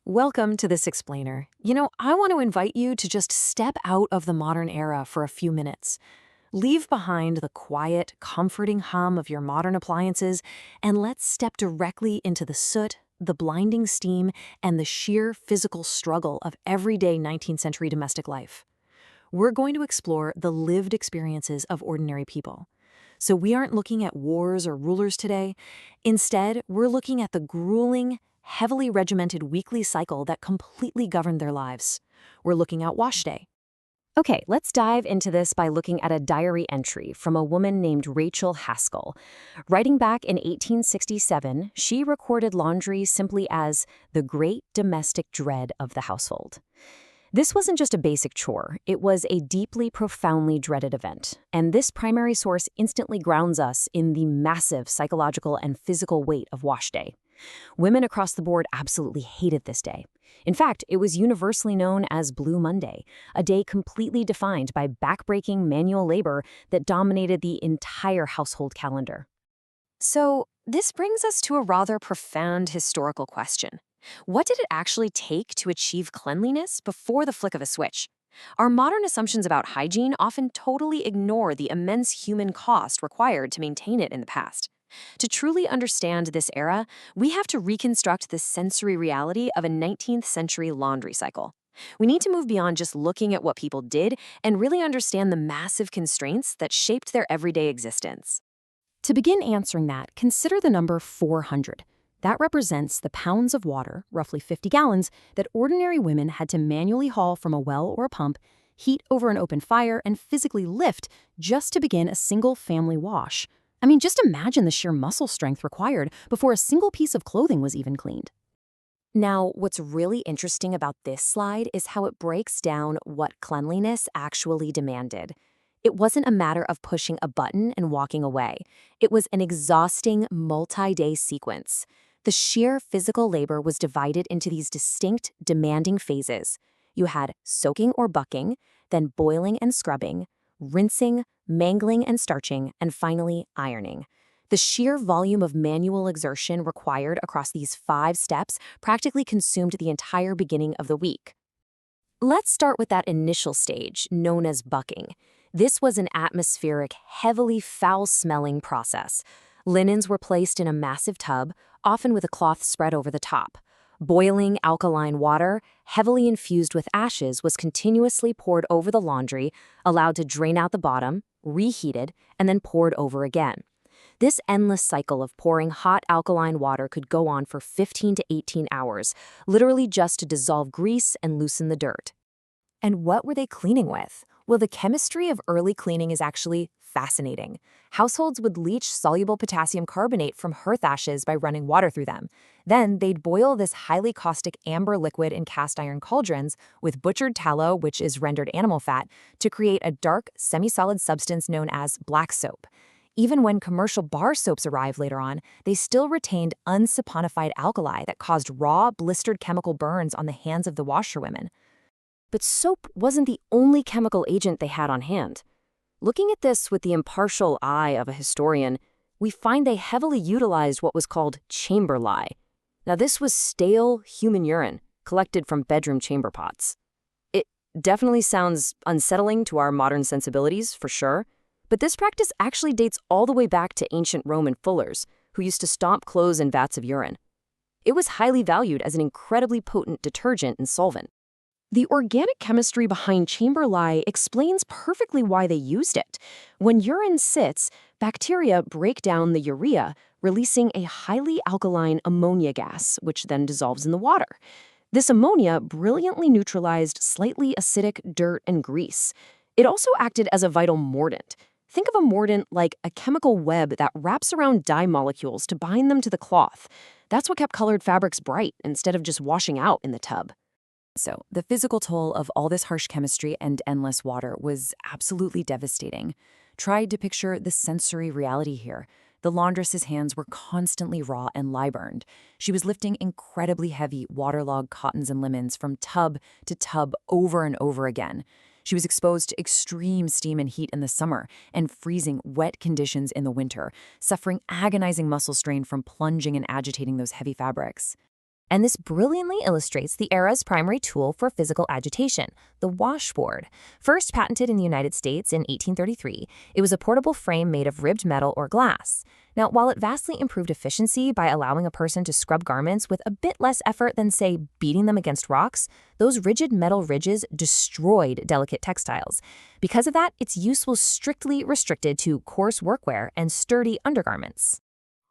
Welcome to this explainer. I want to invite you to just step out of the modern era for a few minutes. Leave behind the quiet, comforting hum of your modern appliances, and let's step directly into the soot, the blinding steam, and the sheer physical struggle of everyday 19th century domestic life. We're going to explore the lived experiences of ordinary people. So we aren't looking at wars or rulers today. Instead, we're looking at the grueling, heavily regimented weekly cycle that completely governed their lives. We're looking at wash day. Okay, let's dive into this by looking at a diary entry from a woman named Rachel Haskell. Writing back in 1867, she recorded laundry simply as the great domestic dread of the household. This wasn't just a basic chore, it was a deeply, profoundly dreaded event. And this primary source instantly grounds us in the massive psychological and physical weight of wash day. Women across the board absolutely hated this day. In fact, it was universally known as Blue Monday, a day completely defined by backbreaking manual labor that dominated the entire household calendar. So, this brings us to a rather profound historical question. What did it actually take to achieve cleanliness before the flick of a switch? Our modern assumptions about hygiene often totally ignore the immense human cost required to maintain it in the past. To truly understand this era, we have to reconstruct the sensory reality of a 19th century laundry cycle. We need to move beyond just looking at what people did and really understand the massive constraints that shaped their everyday existence. To begin answering that, consider the number 400. That represents the pounds of water, roughly 50 gallons, that ordinary women had to manually haul from a well or a pump, heat over an open fire, and physically lift just to begin a single family wash. I mean, just imagine the sheer muscle strength required before a single piece of clothing was even cleaned. Now, what's really interesting about this slide is how it breaks down what cleanliness actually demanded. It wasn't a matter of pushing a button and walking away. It was an exhausting, multi-day sequence. The sheer physical labor was divided into these distinct, demanding phases. You had soaking or bucking, then boiling and scrubbing, rinsing, mangling and starching, and finally ironing. The sheer volume of manual exertion required across these 5 steps practically consumed the entire beginning of the week. Let's start with that initial stage, known as bucking. This was an atmospheric, heavily foul-smelling process. Linens were placed in a massive tub, often with a cloth spread over the top. Boiling alkaline water, heavily infused with ashes, was continuously poured over the laundry, allowed to drain out the bottom, reheated, and then poured over again. This endless cycle of pouring hot alkaline water could go on for 15 to 18 hours, literally just to dissolve grease and loosen the dirt. And what were they cleaning with? Well, the chemistry of early cleaning is actually fascinating. Households would leach soluble potassium carbonate from hearth ashes by running water through them. Then they'd boil this highly caustic amber liquid in cast iron cauldrons with butchered tallow, which is rendered animal fat, to create a dark, semi-solid substance known as black soap. Even when commercial bar soaps arrived later on, they still retained unsaponified alkali that caused raw, blistered chemical burns on the hands of the washerwomen. But soap wasn't the only chemical agent they had on hand. Looking at this with the impartial eye of a historian, we find they heavily utilized what was called chamber lye. Now, this was stale human urine collected from bedroom chamber pots. It definitely sounds unsettling to our modern sensibilities, for sure, but this practice actually dates all the way back to ancient Roman fullers, who used to stomp clothes in vats of urine. It was highly valued as an incredibly potent detergent and solvent. The organic chemistry behind chamber lye explains perfectly why they used it. When urine sits, bacteria break down the urea, releasing a highly alkaline ammonia gas, which then dissolves in the water. This ammonia brilliantly neutralized slightly acidic dirt and grease. It also acted as a vital mordant. Think of a mordant like a chemical web that wraps around dye molecules to bind them to the cloth. That's what kept colored fabrics bright instead of just washing out in the tub. So, the physical toll of all this harsh chemistry and endless water was absolutely devastating. Try to picture the sensory reality here. The laundress's hands were constantly raw and lye-burned. She was lifting incredibly heavy, waterlogged cottons and linens from tub to tub over and over again. She was exposed to extreme steam and heat in the summer and freezing, wet conditions in the winter, suffering agonizing muscle strain from plunging and agitating those heavy fabrics. And this brilliantly illustrates the era's primary tool for physical agitation, the washboard. First patented in the United States in 1833, it was a portable frame made of ribbed metal or glass. Now, while it vastly improved efficiency by allowing a person to scrub garments with a bit less effort than, say, beating them against rocks, those rigid metal ridges destroyed delicate textiles. Because of that, its use was strictly restricted to coarse workwear and sturdy undergarments.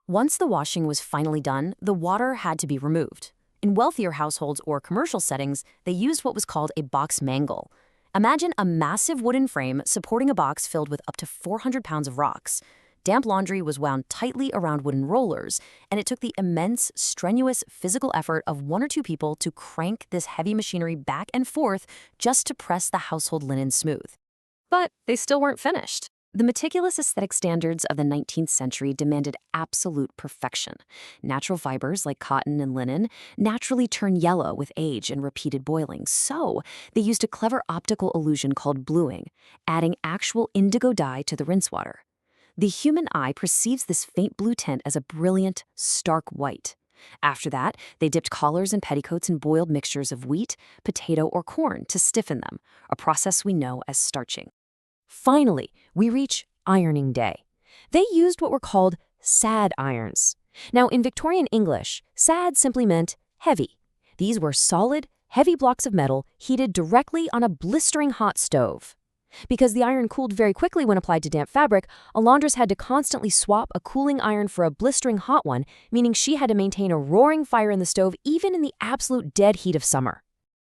Once the washing was finally done, the water had to be removed. In wealthier households or commercial settings, they used what was called a box mangle. Imagine a massive wooden frame supporting a box filled with up to 400 pounds of rocks. Damp laundry was wound tightly around wooden rollers, and it took the immense, strenuous physical effort of one or two people to crank this heavy machinery back and forth just to press the household linen smooth. But they still weren't finished. The meticulous aesthetic standards of the 19th century demanded absolute perfection. Natural fibers like cotton and linen naturally turn yellow with age and repeated boiling, so they used a clever optical illusion called bluing, adding actual indigo dye to the rinse water. The human eye perceives this faint blue tint as a brilliant, stark white. After that, they dipped collars and petticoats in boiled mixtures of wheat, potato, or corn to stiffen them, a process we know as starching. Finally, we reach ironing day. They used what were called sad irons. Now, in Victorian English, sad simply meant heavy. These were solid, heavy blocks of metal heated directly on a blistering hot stove. Because the iron cooled very quickly when applied to damp fabric, a laundress had to constantly swap a cooling iron for a blistering hot one, meaning she had to maintain a roaring fire in the stove even in the absolute dead heat of summer.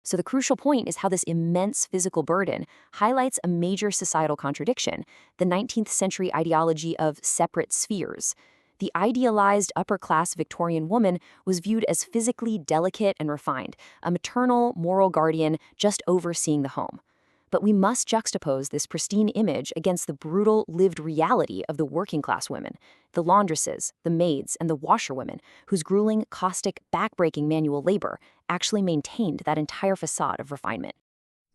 So the crucial point is how this immense physical burden highlights a major societal contradiction, the 19th century ideology of separate spheres. The idealized upper-class Victorian woman was viewed as physically delicate and refined, a maternal, moral guardian just overseeing the home. But we must juxtapose this pristine image against the brutal, lived reality of the working-class women, the laundresses, the maids, and the washerwomen, whose grueling, caustic, backbreaking manual labor actually maintained that entire facade of refinement.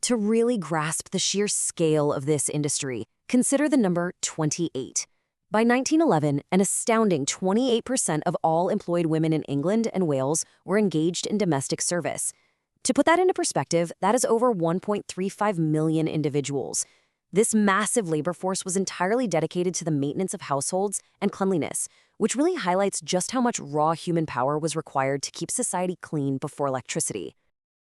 To really grasp the sheer scale of this industry, consider the number 28. By 1911, an astounding 28% of all employed women in England and Wales were engaged in domestic service. To put that into perspective, that is over 1.35 million individuals. This massive labor force was entirely dedicated to the maintenance of households and cleanliness, which really highlights just how much raw human power was required to keep society clean before electricity.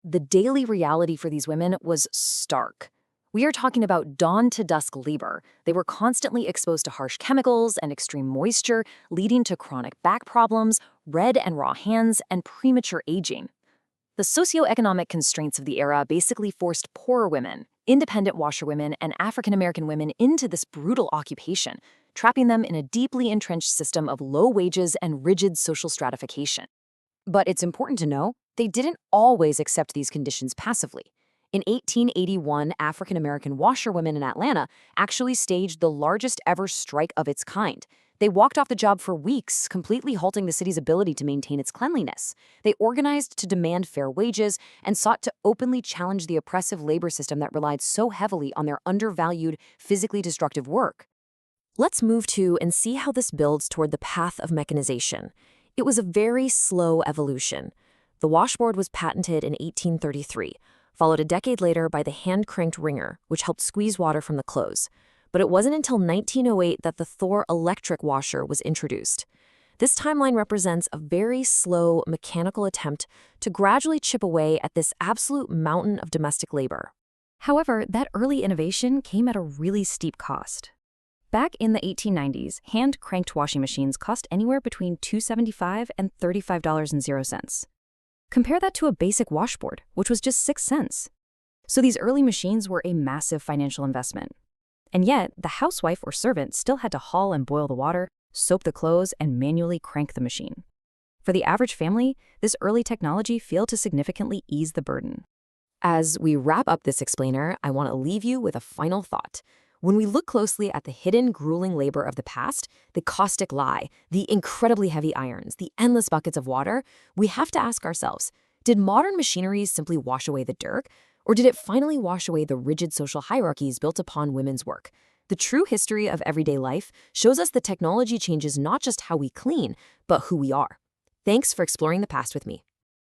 The daily reality for these women was stark. We are talking about dawn-to-dusk labor. They were constantly exposed to harsh chemicals and extreme moisture, leading to chronic back problems, red and raw hands, and premature aging. The socioeconomic constraints of the era basically forced poorer women, independent washerwomen, and African-American women into this brutal occupation, trapping them in a deeply entrenched system of low wages and rigid social stratification. But it's important to know, they didn't always accept these conditions passively. In 1881, African-American washerwomen in Atlanta actually staged the largest ever strike of its kind. They walked off the job for weeks, completely halting the city's ability to maintain its cleanliness. They organized to demand fair wages and sought to openly challenge the oppressive labor system that relied so heavily on their undervalued, physically destructive work. Let's move to and see how this builds toward the path of mechanization. It was a very slow evolution. The washboard was patented in 1833, followed a decade later by the hand-cranked wringer, which helped squeeze water from the clothes. But it wasn't until 1908 that the Thor electric washer was introduced. This timeline represents a very slow mechanical attempt to gradually chip away at this absolute mountain of domestic labor. However, that early innovation came at a really steep cost. Back in the 1890s, hand-cranked washing machines cost anywhere between $2.75 and $35.00. Compare that to a basic washboard, which was just 6 cents. So these early machines were a massive financial investment. And yet, the housewife or servant still had to haul and boil the water, soap the clothes, and manually crank the machine. For the average family, this early technology failed to significantly ease the burden. As we wrap up this explainer, I want to leave you with a final thought. When we look closely at the hidden, grueling labor of the past, the caustic lye, the incredibly heavy irons, the endless buckets of water, we have to ask ourselves, did modern machineries simply wash away the dirt? Or did it finally wash away the rigid social hierarchies built upon women's work? The true history of everyday life shows us that technology changes not just how we clean, but who we are. Thanks for exploring the past with me.